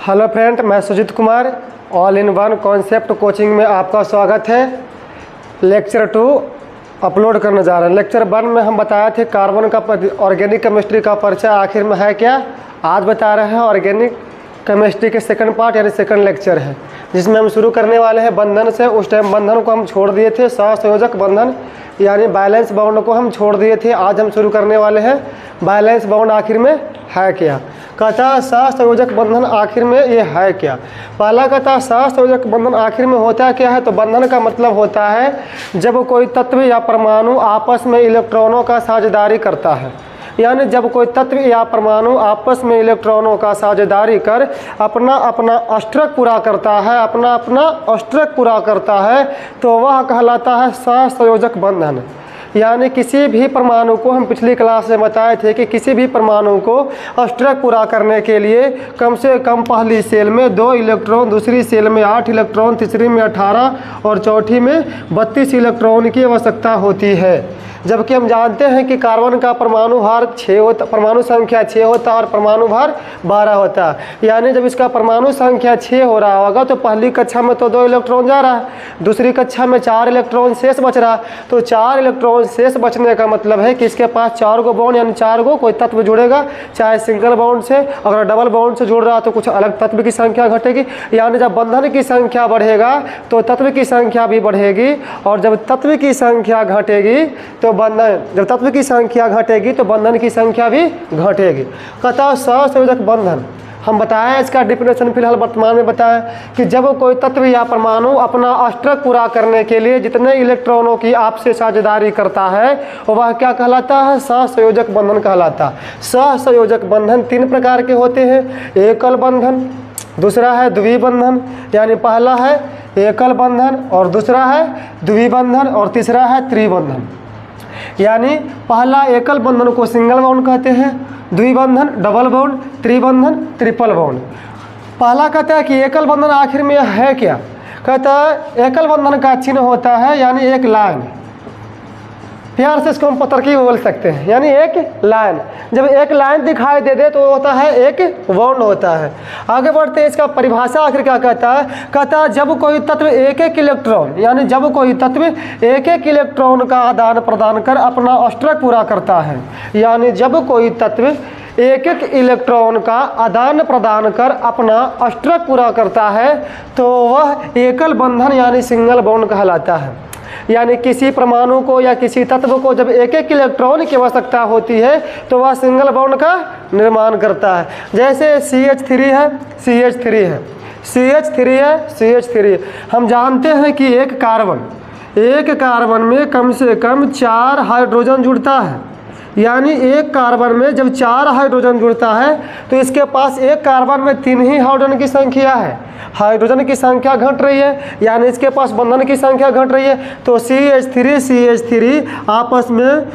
Hello friend, मैं Sujeet Kumar all in one concept coaching में आपका स्वागत है। लेक्चर 2 अपलोड करने जा रहे हैं। लेक्चर 1 में हम बताए थे कार्बन का ऑर्गेनिक केमिस्ट्री का परिचय आखिर में है क्या। आज बता रहे हैं ऑर्गेनिक केमिस्ट्री के सेकंड पार्ट यानी सेकंड लेक्चर है, जिसमें हम शुरू करने वाले हैं बंधन से। उस टाइम बंधन को हम छोड़ दिए थे, सहसंयोजक बंधन यानी बैलेंस बॉन्ड को हम छोड़ दिए थे। आज हम शुरू करने वाले हैं बैलेंस बॉन्ड आखिर में है क्या। कहता सहसंयोजक बंधन आखिर में ये है क्या। पहला कहता सहसंयोजक बंधन आखिर में होता क्या है, तो बंधन का मतलब होता है जब कोई तत्व या परमाणु आपस में इलेक्ट्रॉनों का साझेदारी करता है। यानी जब कोई तत्व या परमाणु आपस में इलेक्ट्रॉनों का साझेदारी कर अपना अपना अष्टक पूरा करता है, अपना अपना अष्टक पूरा करता है, तो वह कहलाता है सहसंयोजक बंधन। यानी किसी भी परमाणु को, हम पिछली क्लास में बताए थे कि किसी भी परमाणु को अष्टक पूरा करने के लिए कम से कम पहली सेल में 2 इलेक्ट्रॉन, दूसरी सेल में 8 इलेक्ट्रॉन, तीसरी में 18 और चौथी में 32 इलेक्ट्रॉन की आवश्यकता होती है। जबकि हम जानते हैं कि कार्बन का परमाणु भार 6 होता, परमाणु संख्या 6 होता है और परमाणु भार 12 होता है। यानी जब इसका परमाणु संख्या 6 हो रहा होगा तो पहली कक्षा में तो 2 इलेक्ट्रॉन जा रहा है, दूसरी कक्षा में 4 इलेक्ट्रॉन शेष बच रहा। तो 4 इलेक्ट्रॉन शेष बचने का मतलब है कि इसके पास 4 गो बॉन्ड यानी 4 गो कोई तत्व जुड़ेगा, चाहे सिंगल बॉन्ड से, अगर डबल बॉन्ड से जुड़ रहा तो कुछ अलग तत्व की संख्या घटेगी। यानी जब बंधन की संख्या बढ़ेगा तो तत्व की संख्या भी बढ़ेगी, और जब तत्व की संख्या घटेगी तो बंधन, जब तत्व की संख्या घटेगी तो बंधन की संख्या भी घटेगी। कहता सहसंयोजक बंधन हम बताएं, इसका डिफिनेशन फिलहाल वर्तमान में बताएं कि जब कोई तत्व या परमाणु अपना अष्टक पूरा करने के लिए जितने इलेक्ट्रॉनों की आपसे साझेदारी करता है वह क्या कहलाता है, सहसंयोजक बंधन कहलाता है। सहसंयोजक बंधन 3 प्रकार के होते हैं। एकल बंधन, दूसरा है द्विबंधन, यानी पहला है एकल बंधन और दूसरा है द्विबंधन और तीसरा है त्रिबंधन। यानी पहला एकल बंधन को सिंगल बॉन्ड कहते हैं, द्विबंधन डबल बॉन्ड, त्रिबंधन ट्रिपल बॉन्ड। पहला कहता है कि एकल बंधन आखिर में है क्या। कहता है एकल बंधन का चिन्ह होता है यानी एक लाइन, प्यार से इसको हम पत्रकी बोल सकते हैं, यानी एक लाइन। जब एक लाइन दिखाई दे दे तो होता है एक बॉन्ड होता है। आगे बढ़ते हैं, इसका परिभाषा आखिर क्या कहता है। कहता है जब कोई तत्व एक एक इलेक्ट्रॉन, यानी जब कोई तत्व एक एक इलेक्ट्रॉन का आदान प्रदान कर अपना अष्टक पूरा करता है, यानी जब कोई तत्व एक एक इलेक्ट्रॉन का आदान प्रदान कर अपना अष्टक पूरा करता है तो वह एकल बंधन यानी सिंगल बॉन्ड कहलाता है। यानी किसी परमाणु को या किसी तत्व को जब एक एक इलेक्ट्रॉन की आवश्यकता होती है तो वह सिंगल बॉन्ड का निर्माण करता है। जैसे CH3 है, CH3 है, CH3 है, CH3। हम जानते हैं कि एक कार्बन में कम से कम 4 हाइड्रोजन जुड़ता है। यानी एक कार्बन में जब 4 हाइड्रोजन जुड़ता है तो इसके पास एक कार्बन में 3 ही हाइड्रोजन की संख्या है, हाइड्रोजन की संख्या घट रही है, यानी इसके पास बंधन की संख्या घट रही है। तो CH3 आपस में,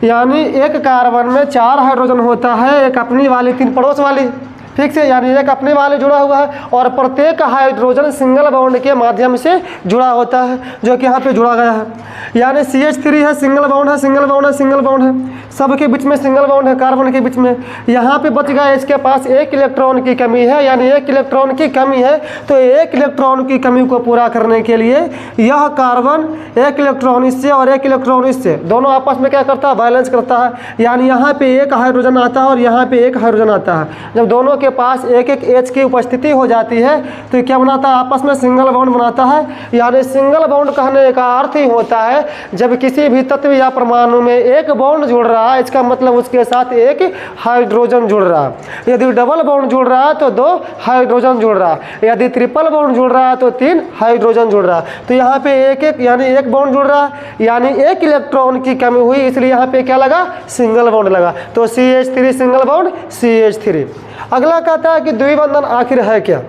यानी एक कार्बन में 4 हाइड्रोजन होता है, एक अपनी वाली 3 पड़ोस वाली, ठीक से, यानी एक अपने वाले जुड़ा हुआ है और प्रत्येक हाइड्रोजन सिंगल बॉन्ड के माध्यम से जुड़ा होता है, जो कि यहाँ पे जुड़ा गया है। यानी CH3 है, सिंगल बॉन्ड है, सिंगल बॉन्ड है, सिंगल बॉन्ड है, सबके बीच में सिंगल बॉन्ड है कार्बन के बीच में। यहाँ पे बच गया, इसके पास 1 इलेक्ट्रॉन की कमी है, यानी 1 इलेक्ट्रॉन की कमी है। तो 1 इलेक्ट्रॉन की कमी को पूरा करने के लिए यह कार्बन 1 इलेक्ट्रॉन इससे और 1 इलेक्ट्रॉन इससे, दोनों आपस में क्या करता है, बैलेंस करता है। यानी यहाँ पे 1 हाइड्रोजन आता है और यहाँ पे 1 हाइड्रोजन आता है। जब दोनों के पास एक एक H की उपस्थिति हो जाती है तो क्या बनाता है, आपस में सिंगल बॉन्ड बनाता है। यानी सिंगल बॉन्ड कहने का अर्थ ही होता है जब किसी भी तत्व या परमाणु में एक बॉन्ड जुड़ रहा है, इसका मतलब उसके साथ एक हाइड्रोजन जुड़ रहा है। यदि डबल बॉन्ड जुड़ रहा है तो 2 हाइड्रोजन जुड़ रहा है, यदि ट्रिपल बॉन्ड जुड़ रहा है तो 3 हाइड्रोजन जुड़ रहा है। तो यहाँ पे एक एक यानी 1 बॉन्ड जुड़ रहा है, यानी 1 इलेक्ट्रॉन की कमी हुई, इसलिए यहाँ पे क्या लगा, सिंगल बॉन्ड लगा। तो CH3 सिंगल बॉन्ड CH3। अगला कहता है कि द्विबंधन आखिर है क्या।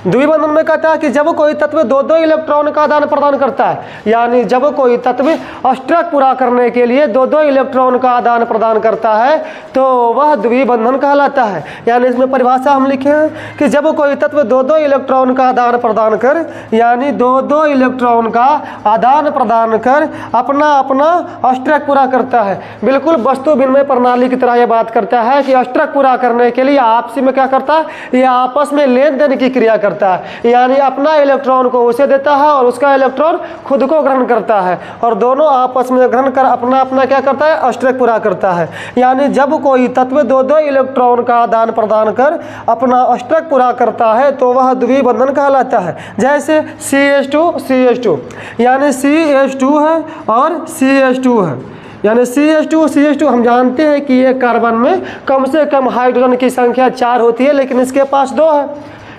द्विबंधन में कहता है कि जब कोई तत्व दो दो इलेक्ट्रॉन का आदान प्रदान करता है, यानी जब कोई तत्व अष्टक पूरा करने के लिए दो दो इलेक्ट्रॉन का आदान प्रदान करता है तो वह द्विबंधन कहलाता है। यानी इसमें परिभाषा हम लिखे हैं कि जब कोई तत्व दो दो इलेक्ट्रॉन का आदान प्रदान कर, यानी दो दो इलेक्ट्रॉन का आदान प्रदान कर अपना अपना अष्टक पूरा करता है। बिल्कुल वस्तु विनिमय प्रणाली की तरह यह बात करता है कि अष्टक पूरा करने के लिए आपसी में क्या करता है, यह आपस में लेन देन की क्रिया करता है, यानी अपना इलेक्ट्रॉन को उसे देता है और उसका इलेक्ट्रॉन खुद को ग्रहण करता है और दोनों आपस में ग्रहण कर अपना अपना क्या करता है, अष्टक पूरा करता है। यानी जब कोई तत्व दो दो इलेक्ट्रॉन का आदान प्रदान कर अपना अष्टक पूरा करता है तो वह द्विबंधन कहलाता है। जैसे CH2 यानी CH2 है और CH2 है, यानी CH2 हम जानते हैं कि एक कार्बन में कम से कम हाइड्रोजन की संख्या 4 होती है, लेकिन इसके पास 2 है,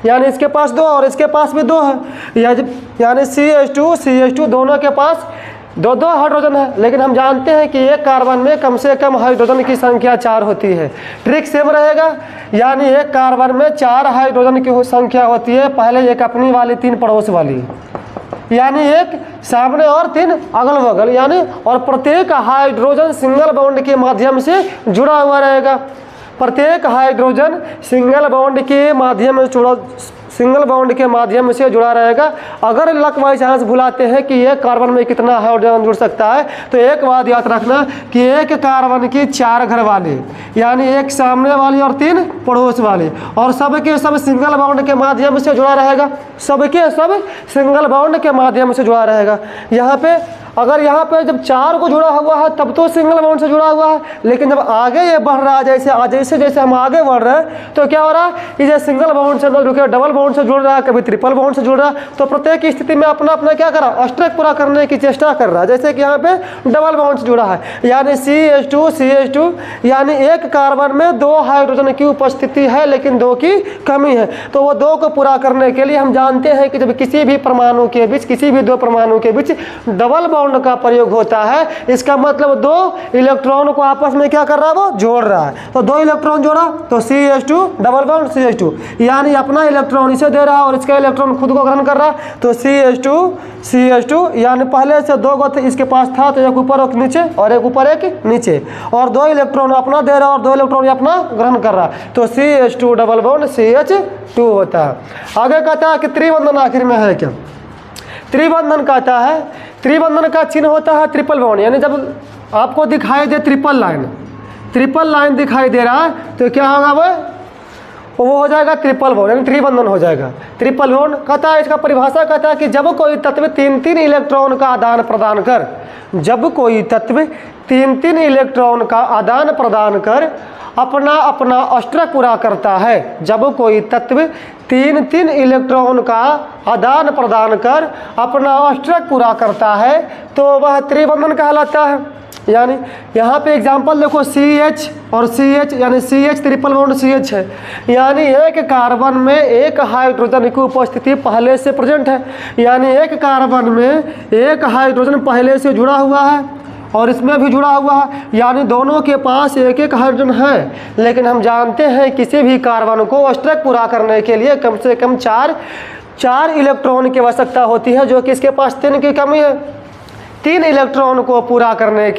यानी इसके पास 2 और इसके पास भी 2 है, यानी CH2 दोनों के पास दो दो हाइड्रोजन है, लेकिन हम जानते हैं कि एक कार्बन में कम से कम हाइड्रोजन की संख्या 4 होती है। ट्रिक सेम रहेगा, यानी एक कार्बन में 4 हाइड्रोजन की संख्या होती है, पहले एक अपनी वाली 3 पड़ोस वाली, यानी एक सामने और 3 अगल बगल, यानी और प्रत्येक हाइड्रोजन सिंगल बॉन्ड के माध्यम से जुड़ा हुआ रहेगा। प्रत्येक हाइड्रोजन सिंगल बॉन्ड के माध्यम से जुड़ा रहेगा। अगर लक बाई चांस भुलाते हैं कि एक कार्बन में कितना हाइड्रोजन जुड़ सकता है तो एक बात याद रखना कि एक कार्बन की 4 घर वाले, यानी एक सामने वाली और 3 पड़ोस वाले, और सबके सब सिंगल बॉन्ड के माध्यम से जुड़ा रहेगा, सबके सब सिंगल बॉन्ड के माध्यम से जुड़ा रहेगा। यहाँ पे अगर यहाँ पे जब 4 को जुड़ा हुआ है तब तो सिंगल बॉन्ड से जुड़ा हुआ है, लेकिन जब आगे ये बढ़ रहा है, जैसे हम आगे बढ़ रहे हैं तो क्या हो रहा है, ये सिंगल बॉन्ड से रुके डबल बॉन्ड से जुड़ रहा है, कभी ट्रिपल बॉन्ड से जुड़ रहा है, तो प्रत्येक स्थिति में अपना अपना क्या कर रहा है, अष्टक पूरा करने की चेष्टा कर रहा है। जैसे कि यहाँ पे डबल बॉन्ड से जुड़ा है, यानी CH2 यानी एक कार्बन में 2 हाइड्रोजन की उपस्थिति है लेकिन 2 की कमी है, तो वो 2 को पूरा करने के लिए हम जानते हैं कि जब किसी भी परमाणु के बीच, किसी भी 2 परमाणु के बीच डबल बॉन्ड का प्रयोग होता है, इसका मतलब 2 इलेक्ट्रॉन को आपस में क्या कर रहा है, वो जोड़ रहा है। तो 2 इलेक्ट्रॉन जोड़ा तो CH2 डबल बॉन्ड CH2, यानी अपना इलेक्ट्रॉन इसे दे रहा है और इसका इलेक्ट्रॉन खुद को ग्रहण कर रहा है, तो CH2 यानी पहले से 2 को इसके पास था तो एक ऊपर एक नीचे और एक ऊपर एक नीचे, और 2 इलेक्ट्रॉन अपना दे रहा है और 2 इलेक्ट्रॉन अपना ग्रहण कर रहा है, तो CH2 डबल बॉन्ड CH2 होता है। आगे कहता है कि त्रिबंधन आखिर में है क्या, त्रिबंधन कहता है, त्रिबंधन का चिन्ह होता है ट्रिपल बॉन्ड, यानी जब आपको दिखाई दे ट्रिपल लाइन दिखाई दे रहा है तो क्या होगा, वो हो जाएगा ट्रिपल बॉन्ड, यानी त्रिबंधन हो जाएगा। ट्रिपल बॉन्ड कहता है, इसका परिभाषा कहता है कि जब कोई तत्व 3 इलेक्ट्रॉन का आदान प्रदान कर, जब कोई तत्व 3 इलेक्ट्रॉन का आदान प्रदान कर अपना अपना अष्टक पूरा करता है, जब कोई तत्व 3 इलेक्ट्रॉन का आदान प्रदान कर अपना अष्टक पूरा करता है तो वह त्रिबंधन कहलाता है। यानी यहाँ पे एग्जांपल देखो CH और CH, यानी CH ट्रिपल बॉन्ड CH है, यानी एक कार्बन में एक हाइड्रोजन की उपस्थिति पहले से प्रेजेंट है, यानी एक कार्बन में एक हाइड्रोजन पहले से जुड़ा हुआ है और इसमें भी जुड़ा हुआ है, यानी दोनों के पास एक एक हाइड्रोजन है। लेकिन हम जानते हैं किसी भी कार्बन को अष्टक पूरा करने के लिए कम से कम 4 इलेक्ट्रॉन की आवश्यकता होती है, जो कि इसके पास 3 की कमी है। 3 इलेक्ट्रॉन को पूरा करने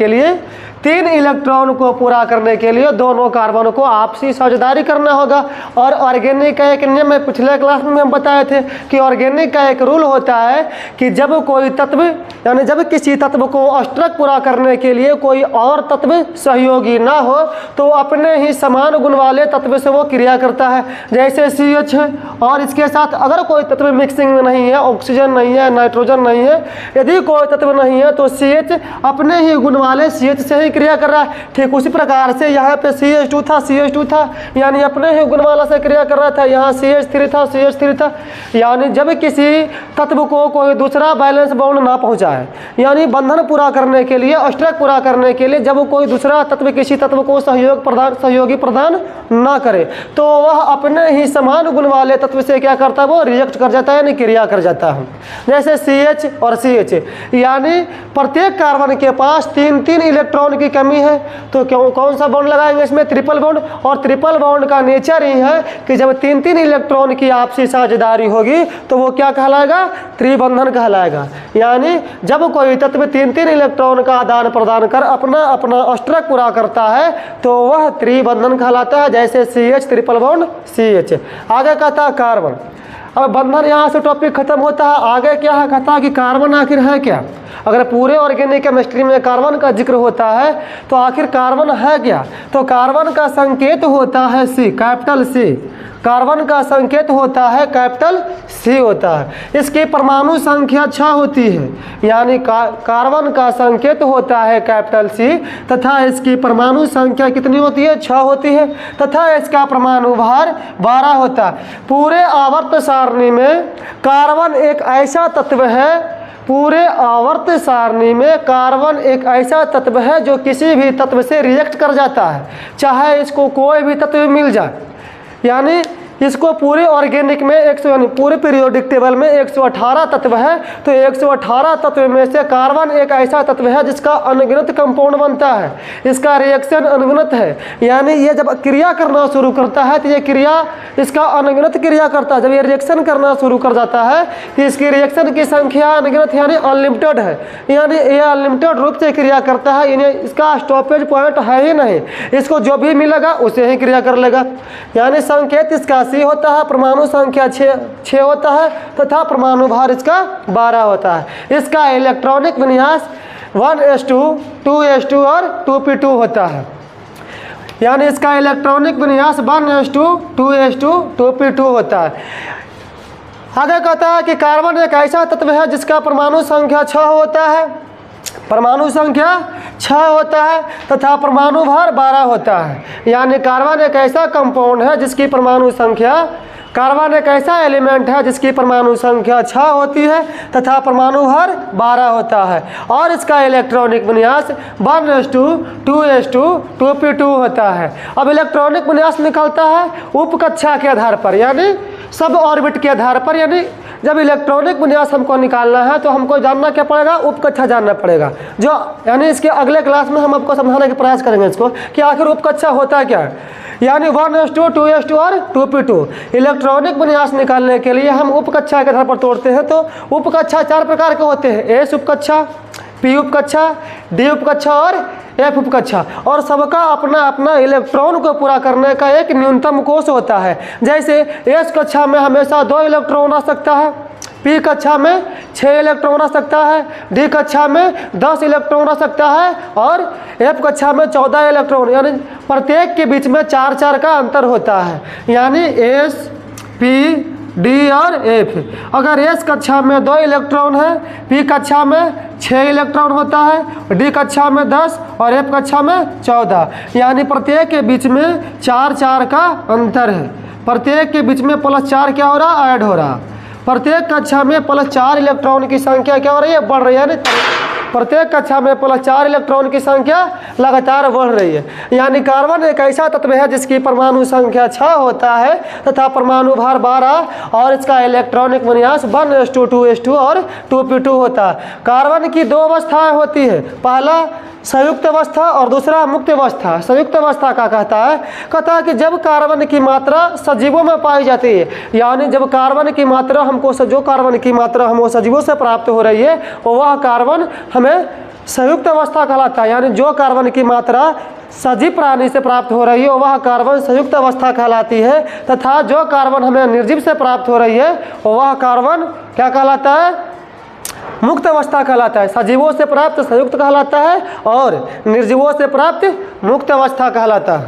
के लिए दोनों कार्बन को आपसी साझेदारी करना होगा। और ऑर्गेनिक का एक नियम है, पिछले क्लास में हम बताए थे कि ऑर्गेनिक का एक रूल होता है कि जब कोई तत्व, यानी जब किसी तत्व को अष्टक पूरा करने के लिए कोई और तत्व सहयोगी ना हो तो अपने ही समान गुण वाले तत्व से वो क्रिया करता है। जैसे CH है और इसके साथ अगर कोई तत्व मिक्सिंग में नहीं है, ऑक्सीजन नहीं है, नाइट्रोजन नहीं है, यदि कोई तत्व नहीं है तो CH अपने ही गुण वाले CH से ही क्रिया कर रहा है। ठीक उसी प्रकार से यहाँ पे CH2 था, यानी अपने ही गुण वाला से क्रिया कर रहा था। यहाँ CH3 था, यानी जब किसी तत्व को कोई दूसरा बैलेंस बॉन्ड ना पहुँचाए, यानी बंधन पूरा करने के लिए, अष्टक पूरा करने के लिए जब कोई दूसरा तत्व किसी तत्व को सहयोगी प्रदान ना करे तो वह अपने ही समान गुण वाले तत्व से क्या करता है, वो रिएक्ट कर जाता है, यानी क्रिया कर जाता है। जैसे CH और CH, यानी प्रत्येक कार्बन के पास 3 इलेक्ट्रॉन की कमी है तो कौन सा बॉन्ड लगाएंगे इसमें? Triple bond. और ट्रिपल बॉन्ड का नेचर ही है कि जब 3-3 इलेक्ट्रॉन की आपसी साझेदारी होगी तो वो क्या कहलाएगा? त्रिबंधन कहलाएगा। यानी जब कोई तत्व 3-3 इलेक्ट्रॉन का आदान प्रदान कर अपना अपना अष्टक पूरा करता है तो वह त्रिबंधन कहलाता है, जैसे CH ट्रिपल बॉन्ड CH। आगे कहता है कार्बन। अब बंधन यहाँ से टॉपिक खत्म होता है। आगे क्या है? कहता है कि कार्बन आखिर है क्या? अगर पूरे ऑर्गेनिक केमिस्ट्री में कार्बन का जिक्र होता है तो आखिर कार्बन है क्या? तो कार्बन का संकेत होता है C, कैपिटल C। कार्बन का संकेत होता है कैपिटल C होता है। इसकी परमाणु संख्या 6 होती है, यानी कार्बन का संकेत होता है कैपिटल C तथा इसकी परमाणु संख्या कितनी होती है? 6 होती है तथा इसका परमाणु भार 12 होता है। पूरे आवर्त सारणी में कार्बन एक ऐसा तत्व है, पूरे आवर्त सारणी में कार्बन एक ऐसा तत्व है जो किसी भी तत्व से रिएक्ट कर जाता है, चाहे इसको कोई भी तत्व मिल जाए। यानी इसको पूरे ऑर्गेनिक में यानी पूरे पीरियोडिक टेबल में 118 तत्व है, तो 118 तत्व में से कार्बन एक ऐसा तत्व है जिसका अनगिनत कंपाउंड बनता है, इसका रिएक्शन अनगिनत है। यानी ये जब क्रिया करना शुरू करता है तो ये क्रिया इसका अनगिनत क्रिया करता है। जब ये रिएक्शन करना शुरू कर जाता है तो इसकी रिएक्शन की संख्या अनगिनत यानी अनलिमिटेड है, यानी ये अनलिमिटेड रूप से क्रिया करता है, यानी इसका स्टॉपेज पॉइंट है ही नहीं, इसको जो भी मिलेगा उसे ही क्रिया कर लेगा। यानी संकेत इसका C होता है, परमाणु संख्या 6 होता है तथा परमाणु भार इसका 12 होता है। इसका इलेक्ट्रॉनिक विन्यास 1s2, 2s2 और 2p2 होता है। यानी इसका इलेक्ट्रॉनिक विन्यास 1s2, 2s2, 2p2 होता है। आगे कहता है कि कार्बन एक ऐसा तत्व है जिसका परमाणु संख्या 6 होता है, परमाणु संख्या 6 होता है तथा परमाणु भार 12 होता है। यानी कार्बन एक ऐसा कंपाउंड है जिसकी परमाणु संख्या, कार्बन एक ऐसा एलिमेंट है जिसकी परमाणु संख्या 6 होती है तथा परमाणु भार 12 होता है और इसका इलेक्ट्रॉनिक विन्यास 1s2, 2s2, 2p2 होता है। अब इलेक्ट्रॉनिक विन्यास निकलता है उपकक्षा के आधार पर, यानी सब ऑर्बिट के आधार पर। यानी जब इलेक्ट्रॉनिक विन्यास हमको निकालना है तो हमको जानना क्या पड़ेगा? उपकक्षा जानना पड़ेगा, जो यानी इसके अगले क्लास में हम आपको समझाने का प्रयास करेंगे इसको कि आखिर उपकक्षा होता क्या है। यानी 1s2, 2s2 और 2p2 इलेक्ट्रॉनिक विन्यास निकालने के लिए हम उपकक्षा के आधार पर तोड़ते हैं। तो उपकक्षा 4 प्रकार के होते हैं, S उपकक्षा, P उपकक्षा, D उपकक्षा और F उपकक्षा, और सबका अपना अपना इलेक्ट्रॉन को पूरा करने का एक न्यूनतम कोश होता है। जैसे S कक्षा में हमेशा 2 इलेक्ट्रॉन आ सकता है, P कक्षा में 6 इलेक्ट्रॉन आ सकता है, D कक्षा में 10 इलेक्ट्रॉन आ सकता है और F कक्षा में 14 इलेक्ट्रॉन, यानी प्रत्येक के बीच में 4-4 का अंतर होता है। यानी S, P, D और F। अगर S कक्षा में 2 इलेक्ट्रॉन है, P कक्षा में 6 इलेक्ट्रॉन होता है, D कक्षा में 10 और F कक्षा में 14, यानी प्रत्येक के बीच में 4-4 का अंतर है। प्रत्येक के बीच में +4 क्या हो रहा? ऐड हो रहा। प्रत्येक कक्षा में +4 इलेक्ट्रॉन की संख्या क्या हो रही है? बढ़ रही है। प्रत्येक कक्षा में +4 इलेक्ट्रॉन की संख्या लगातार बढ़ रही है। यानी कार्बन एक ऐसा तत्व है जिसकी परमाणु संख्या 6 होता है तथा परमाणु भार 12 और इसका इलेक्ट्रॉनिक विन्यास 1s2, 2s2 और 2p2 होता है। कार्बन की 2 अवस्थाएं होती है, पहला संयुक्त अवस्था और दूसरा मुक्त अवस्था। संयुक्त अवस्था का कहता है कि जब कार्बन की मात्रा सजीवों में पाई जाती है, यानी जब कार्बन की मात्रा हमको जो कार्बन की मात्रा हमको सजीवों से प्राप्त हो रही है वह कार्बन हमें संयुक्त अवस्था कहलाता है। यानी जो कार्बन की मात्रा सजीव प्राणी से प्राप्त हो रही है वह कार्बन संयुक्त अवस्था कहलाती है तथा जो कार्बन हमें निर्जीव से प्राप्त हो रही है वह कार्बन क्या कहलाता है? मुक्त अवस्था कहलाता है। सजीवों से प्राप्त संयुक्त कहलाता है और निर्जीवों से प्राप्त मुक्त अवस्था कहलाता है।